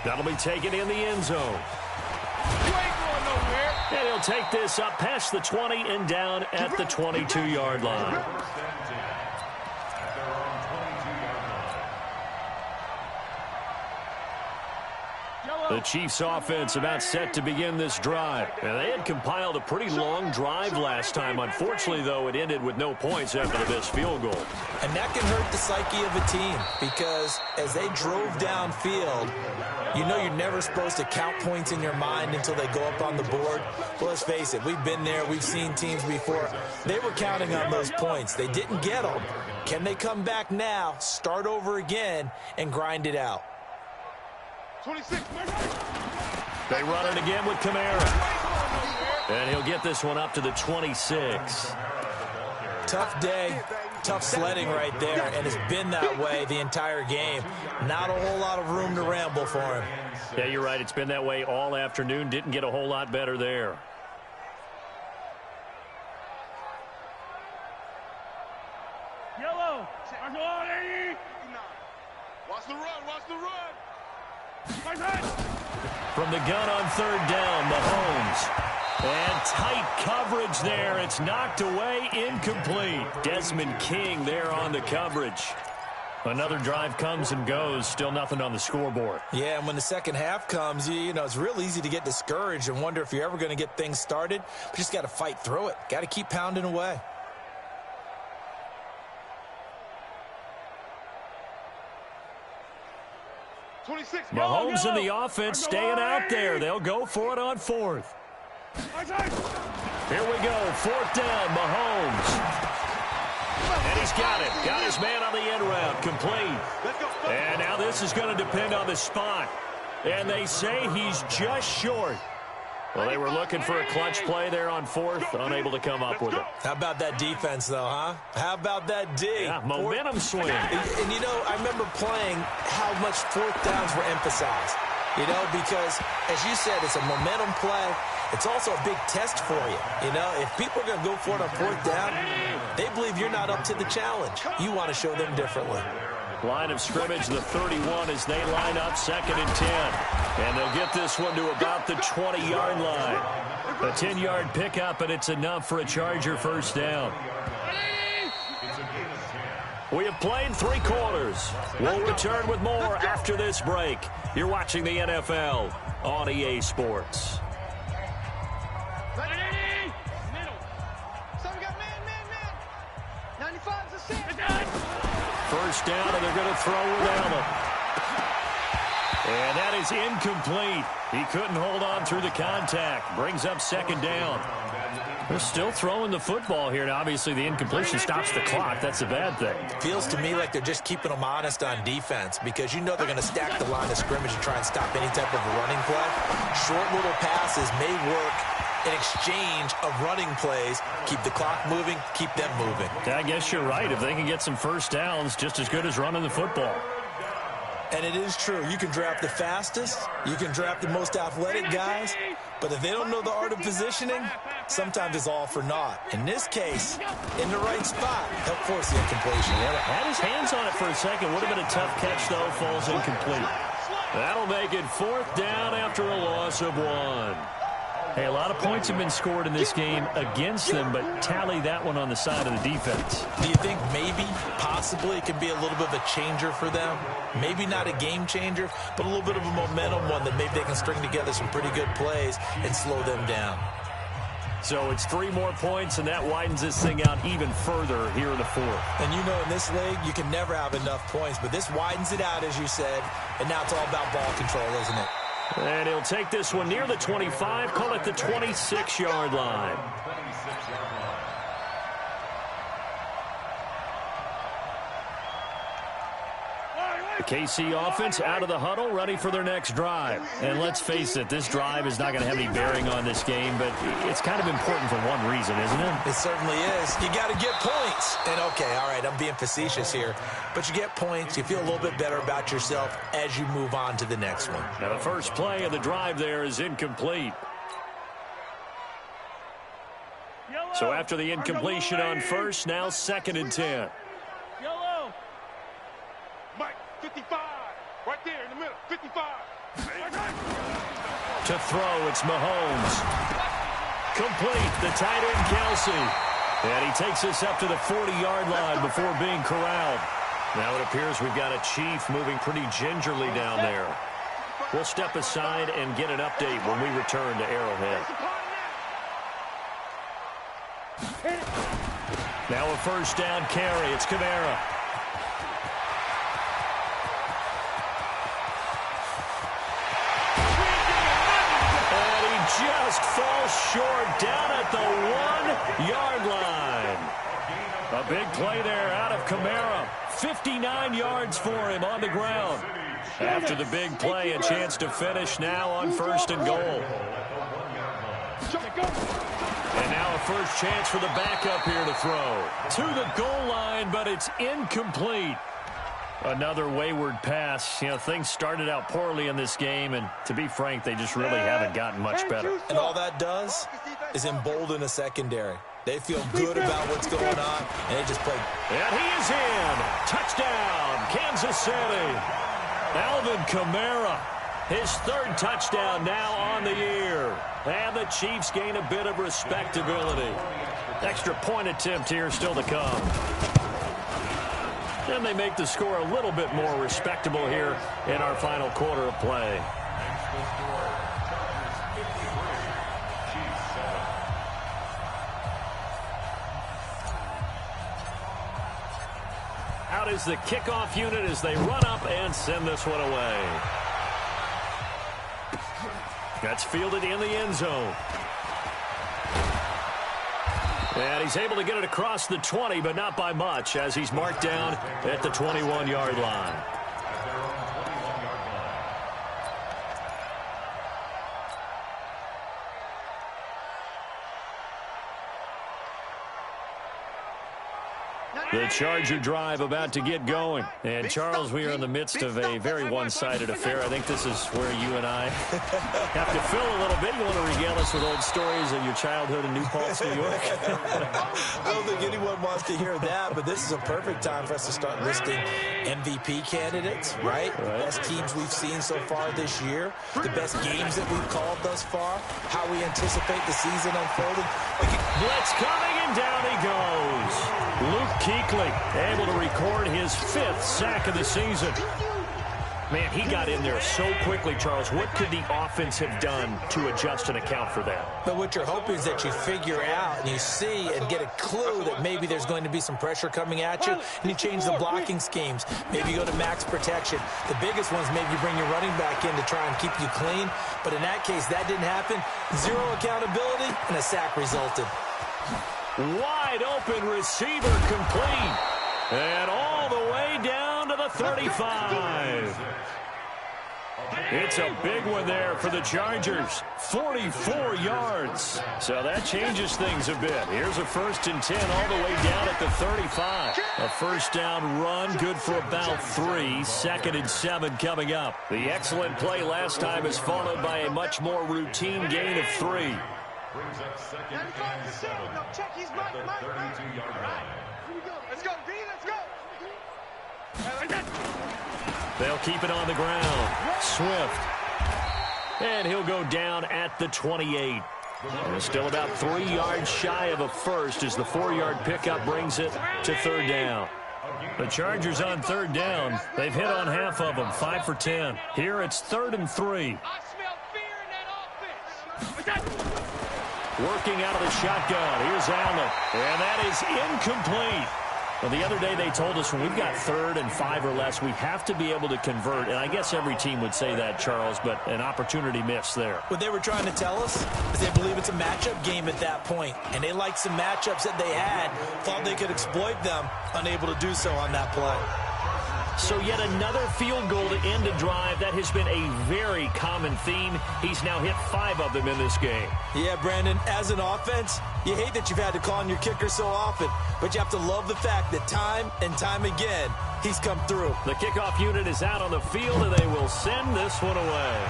That'll be taken in the end zone. You ain't going nowhere. And he'll take this up past the 20 and down at the 22-yard line. First and 10 at their own 22-yard line. The Chiefs offense about set to begin this drive. And they had compiled a pretty long drive last time. Unfortunately, though, it ended with no points after the missed field goal. And that can hurt the psyche of a team because as they drove downfield, you know you're never supposed to count points in your mind until they go up on the board. Well, let's face it, we've been there. We've seen teams before. They were counting on those points. They didn't get them. Can they come back now, start over again, and grind it out? 26. They run it again with Kamara. And he'll get this one up to the 26. Tough day, tough sledding right there, and it's been that way the entire game. Not a whole lot of room to ramble for him. Yeah, you're right. It's been that way all afternoon. Didn't get a whole lot better there. Yellow. Watch the run. Watch the run. From the gun on third down, Mahomes. And tight coverage there. It's knocked away, incomplete. Desmond King there on the coverage. Another drive comes and goes. Still nothing on the scoreboard. Yeah, and when the second half comes, you know, it's real easy to get discouraged and wonder if you're ever going to get things started. But you just got to fight through it. Got to keep pounding away. Mahomes and the offense staying out there. They'll go for it on fourth. Here we go. Fourth down, Mahomes. And he's got it. Got his man on the end route. Complete. And now this is going to depend on the spot. And they say he's just short. Well, they were looking for a clutch play there on fourth. Unable to come up with it. How about that defense, though, huh? How about that D? Yeah, momentum swing. And, you know, I remember playing how much fourth downs were emphasized. You know, because, as you said, it's a momentum play. It's also a big test for you. You know, if people are going to go for it on fourth down, they believe you're not up to the challenge. You want to show them differently. Line of scrimmage, the 31 as they line up, 2nd and 10. And they'll get this one to about the 20-yard line. A 10-yard pickup, and it's enough for a Charger first down. We have played 3 quarters. We'll return with more after this break. You're watching the NFL on EA Sports. First down, and they're going to throw with Allen. And that is incomplete. He couldn't hold on through the contact. Brings up 2nd down. They're still throwing the football here. Now, obviously, the incompletion stops the clock. That's a bad thing. Feels to me like they're just keeping them honest on defense because you know they're going to stack the line of scrimmage and try and stop any type of running play. Short little passes may work in exchange of running plays. Keep the clock moving, keep them moving. I guess you're right. If they can get some first downs, just as good as running the football. And it is true. You can draft the fastest. You can draft the most athletic guys. But if they don't know the art of positioning, sometimes it's all for naught. In this case, in the right spot, help force the incompletion. Yeah, had his hands on it for a second. Would have been a tough catch, though. Falls incomplete. That'll make it 4th down after a loss of 1. Hey, a lot of points have been scored in this game against them, but tally that one on the side of the defense. Do you think maybe, possibly, it can be a little bit of a changer for them? Maybe not a game changer, but a little bit of a momentum one that maybe they can string together some pretty good plays and slow them down. So it's 3 more points, and that widens this thing out even further here in the 4th. And you know, in this league, you can never have enough points, but this widens it out, as you said, and now it's all about ball control, isn't it? And he'll take this one near the 25, call it the 26-yard line. The KC offense out of the huddle, ready for their next drive. And let's face it, this drive is not going to have any bearing on this game, but it's kind of important for one reason, isn't it? It certainly is. You got to get points. And, okay, all right, I'm being facetious here. But you get points, you feel a little bit better about yourself as you move on to the next one. Now, the first play of the drive there is incomplete. So after the incompletion on first, now 2nd and 10. Yellow. Mike, 55. Right there in the middle. 55. To throw, it's Mahomes. Complete, the tight end, Kelsey. And he takes us up to the 40-yard line before being corralled. Now it appears we've got a Chief moving pretty gingerly down there. We'll step aside and get an update when we return to Arrowhead. Now a first down carry. It's Kamara. And he just falls short down at the 1-yard line. A big play there out of Kamara. 59 yards for him on the ground. After the big play, a chance to finish now on 1st and goal. And now a first chance for the backup here to throw. To the goal line, but it's incomplete. Another wayward pass. You know, things started out poorly in this game, and to be frank, they just really haven't gotten much better. And all that does is embolden a secondary. They feel good about what's going on, and they just play. And he is in. Touchdown, Kansas City. Alvin Kamara, his 3rd touchdown now on the year. And the Chiefs gain a bit of respectability. Extra point attempt here still to come. And they make the score a little bit more respectable here in our final quarter of play. Out is the kickoff unit as they run up and send this one away. That's fielded in the end zone. And he's able to get it across the 20, but not by much, as he's marked down at the 21-yard line. The Charger drive about to get going. And, Charles, we are in the midst of a very one-sided affair. I think this is where you and I have to fill a little bit. You want to regale us with old stories of your childhood in New Paltz, New York? I don't think anyone wants to hear that, but this is a perfect time for us to start listing MVP candidates, right? Best teams we've seen so far this year, the best games that we've called thus far, how we anticipate the season unfolding. Blitz coming, and down he goes. Luke Kuechly able to record his 5th sack of the season. Man, he got in there so quickly, Charles. What could the offense have done to adjust and account for that? But what you're hoping is that you figure out and you see and get a clue that maybe there's going to be some pressure coming at you, and you change the blocking schemes. Maybe you go to max protection. The biggest ones, maybe you bring your running back in to try and keep you clean. But in that case, that didn't happen. 0 accountability, and a sack resulted. Wide open receiver complete. And all the way down to the 35. It's a big one there for the Chargers. 44 yards. So that changes things a bit. Here's a 1st and 10 all the way down at the 35. A first down run, good for about 3. 2nd and 7 coming up. The excellent play last time is followed by a much more routine gain of 3. Brings up 2nd and 7 at the 32-yard line. Let's go, B, let's go. They'll keep it on the ground. Swift. And he'll go down at the 28. And still about 3 yards shy of a first as the 4-yard pickup brings it to 3rd down. The Chargers on 3rd down. They've hit on half of them, 5 for 10. Here it's 3rd and 3. I smell fear in that offense. Working out of the shotgun. Here's Allen. And that is incomplete. Well, the other day they told us when we've got 3rd and 5 or less, we have to be able to convert. And I guess every team would say that, Charles, but an opportunity missed there. What they were trying to tell us is they believe it's a matchup game at that point. And they liked some matchups that they had, thought they could exploit them, unable to do so on that play. So yet another field goal to end a drive. That has been a very common theme. He's now hit 5 of them in this game. Yeah, Brandon, as an offense, you hate that you've had to call on your kicker so often, but you have to love the fact that time and time again, he's come through. The kickoff unit is out on the field, and they will send this one away.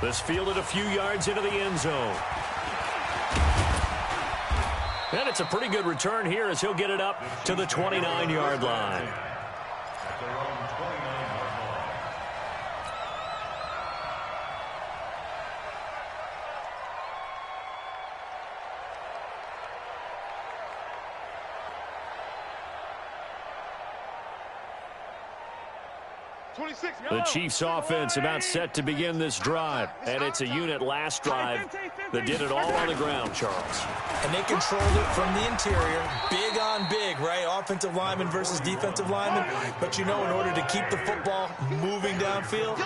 This fielded a few yards into the end zone. And it's a pretty good return here as he'll get it up to the 29-yard line. At their own 29-yard line. The Chiefs offense about set to begin this drive. And it's a unit last drive that did it all on the ground, Charles. And they controlled it from the interior. Big on big, right? Offensive lineman versus defensive lineman. But you know, in order to keep the football moving downfield,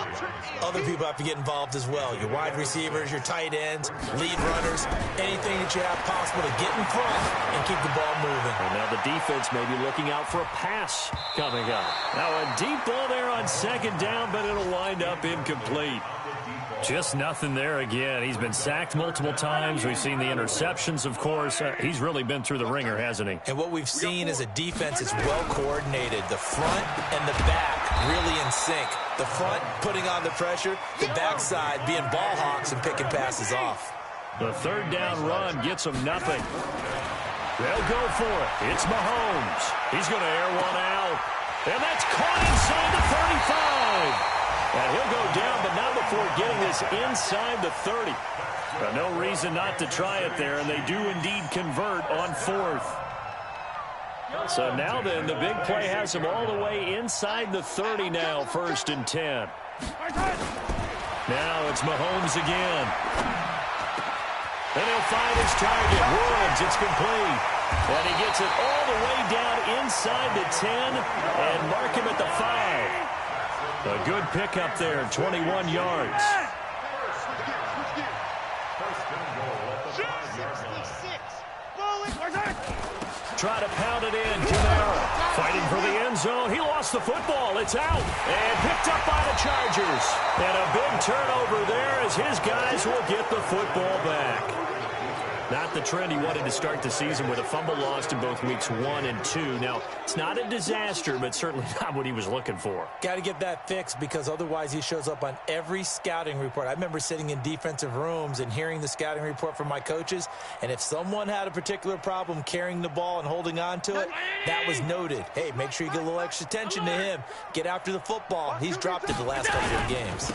other people have to get involved as well. Your wide receivers, your tight ends, lead runners, anything that you have possible to get in front and keep the ball moving. And now the defense may be looking out for a pass coming up. Now a deep ball there on second down, but it'll wind up incomplete. Just nothing there again. He's been sacked multiple times. We've seen the interceptions, of course. He's really been through the ringer, hasn't he? And what we've seen is a defense that's well coordinated. The front and the back really in sync. The front putting on the pressure, the backside being ball hawks and picking passes off. The third down run gets them nothing. They'll go for it. It's Mahomes. He's going to air one out. And that's caught inside the 35. And he'll go down, but not before getting this inside the 30. But no reason not to try it there, and they do indeed convert on 4th. So now then, the big play has him all the way inside the 30 now, 1st and 10. Now it's Mahomes again. And he'll find his target. Woods, it's complete. And he gets it all the way down inside the 10 and mark him at the 5. A good pickup there, 21 yards. Try to pound it in. Camara fighting for the end zone. He lost the football. It's out. And picked up by the Chargers. And a big turnover there as his guys will get the football back. Not the trend he wanted to start the season with a fumble lost in both weeks 1 and 2. Now, it's not a disaster, but certainly not what he was looking for. Got to get that fixed because otherwise he shows up on every scouting report. I remember sitting in defensive rooms and hearing the scouting report from my coaches, and if someone had a particular problem carrying the ball and holding on to it, that was noted. Hey, make sure you get a little extra attention to him. Get after the football. He's dropped it the last couple of games.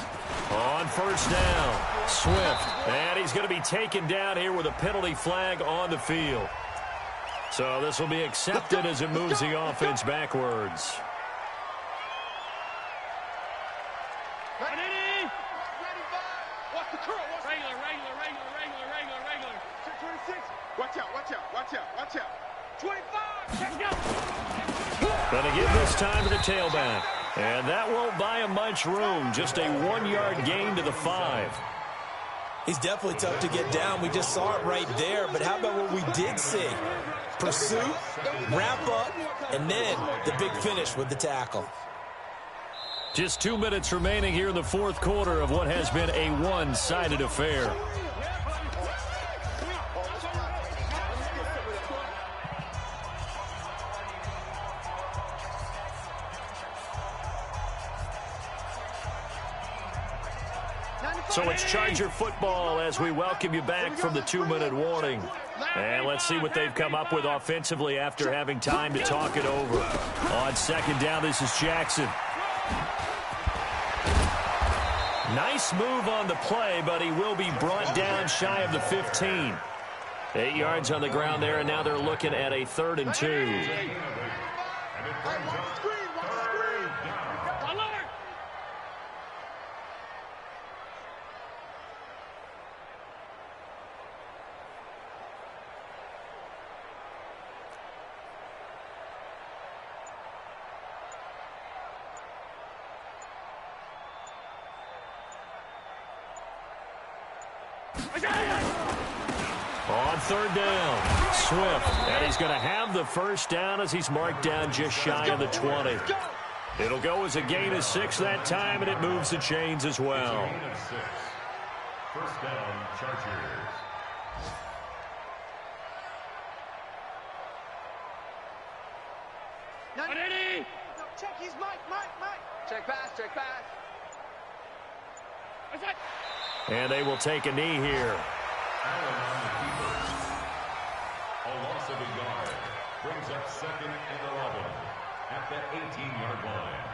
On 1st down, Swift. And he's going to be taken down here with a penalty flag on the field. So this will be accepted as it moves the offense backwards. Ready? Watch the curl. Regular. 26. Watch out. 25. Let's go. Going to give this time to the tailback. And that won't buy him much room. Just a 1-yard gain to the 5. He's definitely tough to get down. We just saw it right there. But how about what we did see? Pursuit, wrap up, and then the big finish with the tackle. Just 2 minutes remaining here in the 4th quarter of what has been a one-sided affair. So it's Charger football as we welcome you back from the 2-minute warning. And let's see what they've come up with offensively after having time to talk it over. On 2nd down, this is Jackson. Nice move on the play, but he will be brought down shy of the 15. 8 yards on the ground there, and now they're looking at a 3rd and 2. On third down, Swift, and he's going to have the first down as he's marked down just shy of the 20. It'll go as a gain of 6 that time, and it moves the chains as well. Gain of 6. First down, Chargers. Ready? Check his Mike. Check pass. And they will take a knee here. Allen on the keeper. A loss of a yard. Brings up 2nd and 11 at the 18-yard line.